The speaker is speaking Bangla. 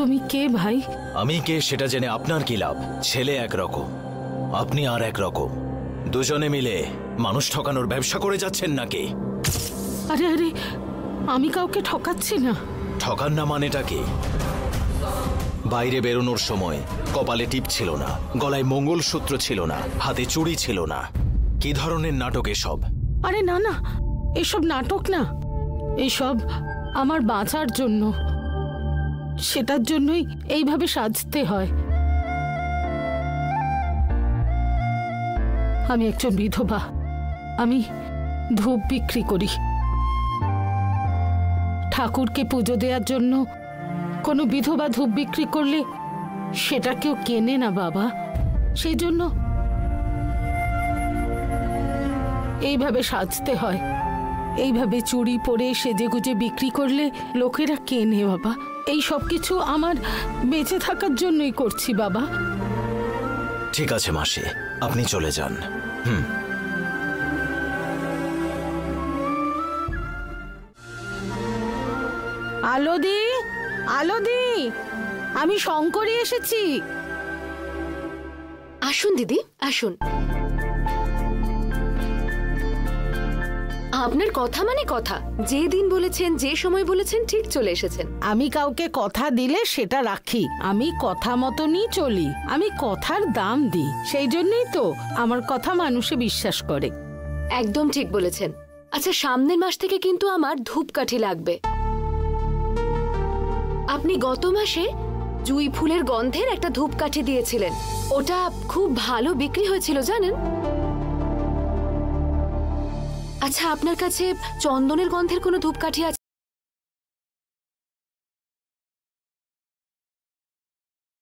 তুমি কে ভাই? আমি কে সেটা জেনে আপনার কি লাভ? ছেলে একরকম, আপনি আর একরকম। দুজনে মিলে মানুষ ঠকানোর ব্যবসা করে যাচ্ছেন নাকি? আরে আরে, আমি কাউকে ঠকাচ্ছি না। ঠকান না মানেটা কি? বাইরে বেরোনোর সময় কপালে টিপ ছিল না, গলায় মঙ্গলসূত্র ছিল না, হাতে চুড়ি ছিল না। কি ধরনের নাটক এসব? আরে না না, এসব নাটক না, এসব আমার বাঁচার জন্য। সেটার জন্যই এইভাবে সাজতে হয়। আমি একজন বিধবা, আমি ধূপ বিক্রি করি। ঠাকুরকে পুজো দেওয়ার জন্য কোনো বিধবা ধূপ বিক্রি করলে সেটা কেউ কেনে না বাবা। সেই জন্য এইভাবে সাজতে হয়। এইভাবে চুড়ি পরে সেজে গুজে বিক্রি করলে লোকেরা কেনে বাবা। এই সব কিছু আমার বেঁচে থাকার জন্যই করছি বাবা। ঠিক আছে মাসি, আপনি চলে যান। আলোদি, আলোদি, আমি শঙ্করী এসেছি। আসুন দিদি, আসুন। আপনার কথা মানে কথা, যে দিন বলেছেন, যে সময় বলেছেন, ঠিক চলে এসেছেন। আমি কাউকে কথা দিলে সেটা রাখি, আমি কথা মতনই চলি, আমি কথার দাম দিই। সেই জন্যই তো আমার কথা মানুষে বিশ্বাস করে। একদম ঠিক বলেছেন। আচ্ছা, সামনের মাস থেকে কিন্তু আমার ধূপকাঠি লাগবে। আপনি গত মাসে জুঁই ফুলের গন্ধের একটা ধূপকাঠি দিয়েছিলেন, ওটা খুব ভালো বিক্রি হয়েছিল জানেন। আচ্ছা, আপনার কাছে চন্দনের গন্ধের কোনো ধূপকাঠি আছে?